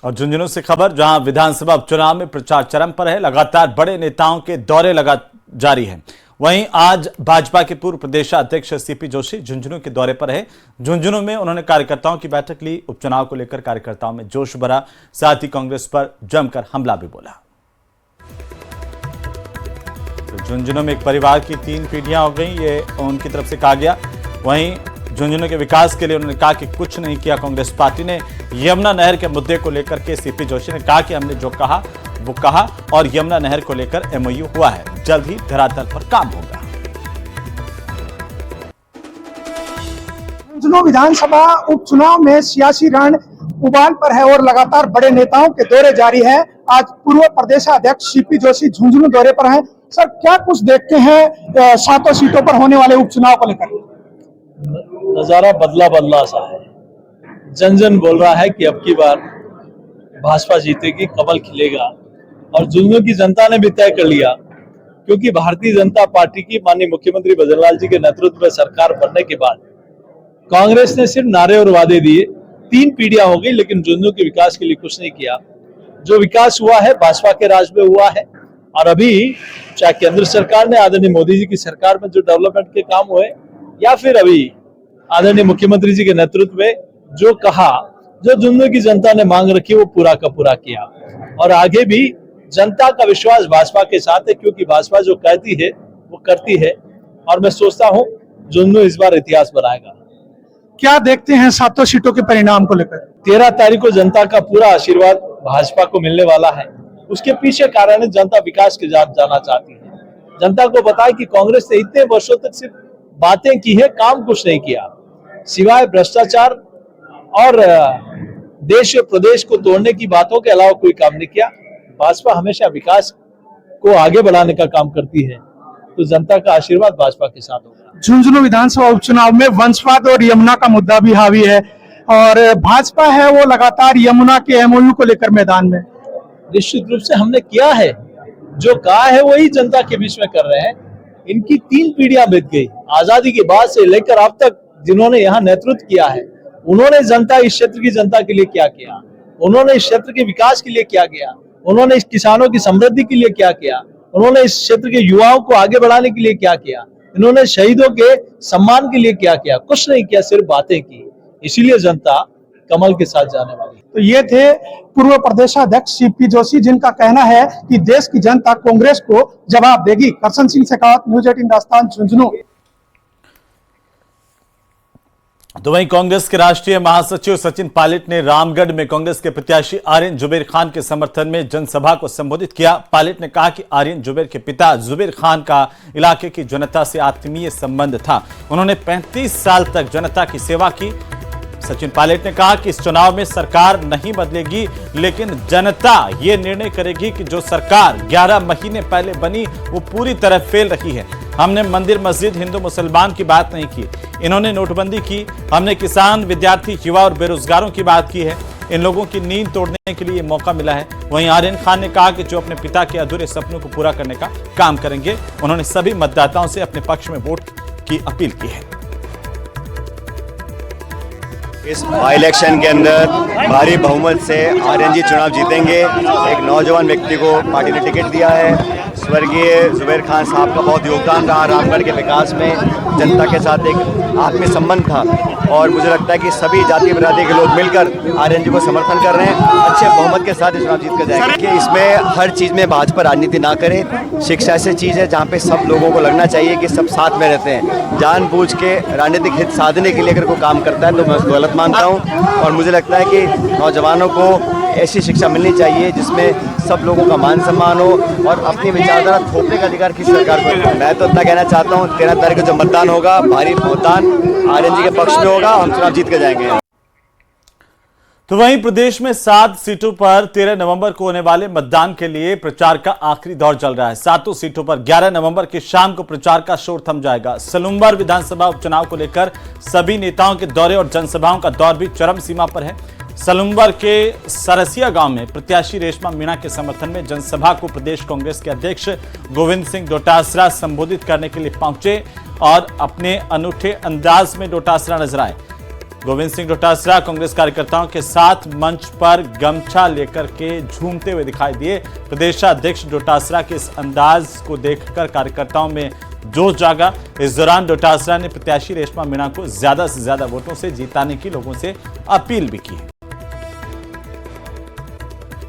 और झुंझुनू से खबर, जहां विधानसभा उपचुनाव में प्रचार चरम पर है। लगातार बड़े नेताओं के दौरे जारी है। वहीं आज भाजपा के पूर्व प्रदेशाध्यक्ष सीपी जोशी झुंझुनू के दौरे पर है। झुंझुनू में उन्होंने कार्यकर्ताओं की बैठक ली। उपचुनाव को लेकर कार्यकर्ताओं में जोश भरा, साथ ही कांग्रेस पर जमकर हमला भी बोला। तो झुंझुनू में एक परिवार की 3 पीढ़ियां हो गई, ये उनकी तरफ से कहा गया। वहीं झुंझुनू के विकास के लिए उन्होंने कहा कि कुछ नहीं किया कांग्रेस पार्टी ने। यमुना नहर के मुद्दे को लेकर के सीपी जोशी ने कहा कि हमने जो कहा वो कहा और यमुना नहर को लेकर एमओयू हुआ है, जल्द ही धरातल पर काम होगा। झुंझुनू विधानसभा उपचुनाव में सियासी रण उबाल पर है और लगातार बड़े नेताओं के दौरे जारी है। आज पूर्व प्रदेशाध्यक्ष सीपी जोशी झुंझुनू दौरे पर हैं। सर, क्या कुछ देखते हैं 7 सीटों पर होने वाले उपचुनाव को लेकर? नजारा बदला सा है। जन जन बोल रहा है कि अब की बार भाजपा जीतेगी, कमल खिलेगा। और झुंझुनू की जनता ने भी तय कर लिया, क्योंकि भारतीय जनता पार्टी की माननीय मुख्यमंत्री भजनलाल जी के नेतृत्व में सरकार बनने के बाद कांग्रेस ने सिर्फ नारे और वादे दिए। 3 पीढ़ियां हो गई, लेकिन झुंझुनू के विकास के लिए कुछ नहीं किया। जो विकास हुआ है भाजपा के राज में हुआ है। और अभी चाहे केंद्र सरकार ने आदरणीय मोदी जी की सरकार में जो डेवलपमेंट के काम हुए, या फिर अभी आदरणीय मुख्यमंत्री जी के नेतृत्व में जो कहा, जो झुंझुनू की जनता ने मांग रखी, वो पूरा का पूरा किया। और आगे भी जनता का विश्वास भाजपा के साथ है, क्योंकि भाजपा जो कहती है वो करती है। और मैं सोचता हूं झुंझुनू इस बार इतिहास बनाएगा। क्या देखते हैं 7 सीटों के परिणाम को लेकर? 13 तारीख को जनता का पूरा आशीर्वाद भाजपा को मिलने वाला है। उसके पीछे कारण है जनता विकास के साथ जाना चाहती है। जनता को बताए कि कांग्रेस ने इतने वर्षों तक सिर्फ बातें की है, काम कुछ नहीं किया, सिवाय भ्रष्टाचार और देश और प्रदेश को तोड़ने की बातों के अलावा कोई काम नहीं किया। भाजपा हमेशा विकास को आगे बढ़ाने का काम करती है, तो जनता का आशीर्वाद भाजपा के साथ होगा। झुंझुनू विधानसभा उपचुनाव में वंशवाद और यमुना का मुद्दा भी हावी है और भाजपा है वो लगातार यमुना के एमओयू को लेकर मैदान में। निश्चित रूप से हमने किया है, जो कहा है वही जनता के बीच में कर रहे हैं। इनकी 3 पीढ़ियां बीत गई, आजादी के बाद से लेकर अब तक जिन्होंने यहाँ नेतृत्व किया है, उन्होंने जनता, इस क्षेत्र की जनता के लिए क्या किया, उन्होंने इस क्षेत्र के विकास के लिए क्या किया, उन्होंने इस किसानों की समृद्धि के लिए क्या किया, उन्होंने इस क्षेत्र के युवाओं को आगे बढ़ाने के लिए क्या किया, इन्होंने शहीदों के सम्मान के लिए क्या किया? कुछ नहीं किया, सिर्फ बातें की। इसीलिए जनता कमल के साथ जाने वाली। तो ये थे पूर्व प्रदेशाध्यक्ष सीपी जोशी, जिनका कहना है कि देश की जनता कांग्रेस को जवाब देगी। करसन सिंह शेखावत, न्यूज़ 18 राजस्थान, झुंझुनू। तो वहीं कांग्रेस के राष्ट्रीय महासचिव सचिन पायलट ने रामगढ़ में कांग्रेस के प्रत्याशी आर्यन जुबेर खान के समर्थन में जनसभा को संबोधित किया। पायलट ने कहा कि आर्यन जुबेर के पिता जुबेर खान का इलाके की जनता से आत्मीय संबंध था। उन्होंने 35 साल तक जनता की सेवा की। सचिन पायलट ने कहा कि इस चुनाव में सरकार नहीं बदलेगी, लेकिन जनता ये निर्णय करेगी कि जो सरकार 11 महीने पहले बनी वो पूरी तरह फेल रही है। हमने मंदिर, मस्जिद, हिंदू मुसलमान की बात नहीं की। इन्होंने नोटबंदी की। हमने किसान, विद्यार्थी, युवा और बेरोजगारों की बात की है। इन लोगों की नींद तोड़ने के लिए मौका मिला है। वहीं आर्यन खान ने कहा कि जो अपने पिता के अधूरे सपनों को पूरा करने का काम करेंगे। उन्होंने सभी मतदाताओं से अपने पक्ष में वोट की अपील की है। इस इलेक्शन के अंदर भारी बहुमत से आर्यन जी चुनाव जीतेंगे। एक नौजवान व्यक्ति को पार्टी ने टिकट दिया है। स्वर्गीय जुबेर खान साहब का बहुत योगदान रहा रामगढ़ के विकास में। जनता के साथ एक आत्मीय संबंध था और मुझे लगता है कि सभी जाति बिरादरी के लोग मिलकर आर्यन जी को समर्थन कर रहे हैं। अच्छे बहुमत के साथ चुनाव जीत कर जाएंगे। कि इसमें हर चीज़ में भाजपा राजनीति ना करे। शिक्षा ऐसी चीज़ है जहाँ पे सब लोगों को लगना चाहिए कि सब साथ में रहते हैं। जानबूझ के राजनीतिक हित साधने के लिए अगर कोई काम करता है तो मैं उसको गलत मानता हूँ। और मुझे लगता है कि नौजवानों को ऐसी शिक्षा मिलनी चाहिए जिसमें सब लोगों का मान सम्मान हो और अपनी विचारधारा थोपने का अधिकार किसी सरकार को। मैं तो इतना कहना चाहता हूँ 13 तारीख को जब मतदान होगा, भारी मतदान आर्यन जी के पक्ष में होगा। हम चुनाव जीत के जाएंगे। तो वहीं प्रदेश में 7 सीटों पर 13 नवंबर को होने वाले मतदान के लिए प्रचार का आखिरी दौर चल रहा है। 7 सीटों पर 11 नवंबर की शाम को प्रचार का शोर थम जाएगा। सलुम्बर विधानसभा उपचुनाव को लेकर सभी नेताओं के दौरे और जनसभाओं का दौर भी चरम सीमा पर है। सलुम्बर के सरसिया गांव में प्रत्याशी रेशमा मीणा के समर्थन में जनसभा को प्रदेश कांग्रेस के अध्यक्ष गोविंद सिंह डोटासरा संबोधित करने के लिए पहुंचे और अपने अनूठे अंदाज में डोटासरा नजर आए। गोविंद सिंह डोटासरा कांग्रेस कार्यकर्ताओं के साथ मंच पर गमछा लेकर के झूमते हुए दिखाई दिए। प्रदेशाध्यक्ष डोटासरा के इस अंदाज को देखकर कार्यकर्ताओं में जोश जागा। इस दौरान डोटासरा ने प्रत्याशी रेशमा मीणा को ज्यादा से ज्यादा वोटों से जिताने की लोगों से अपील भी की।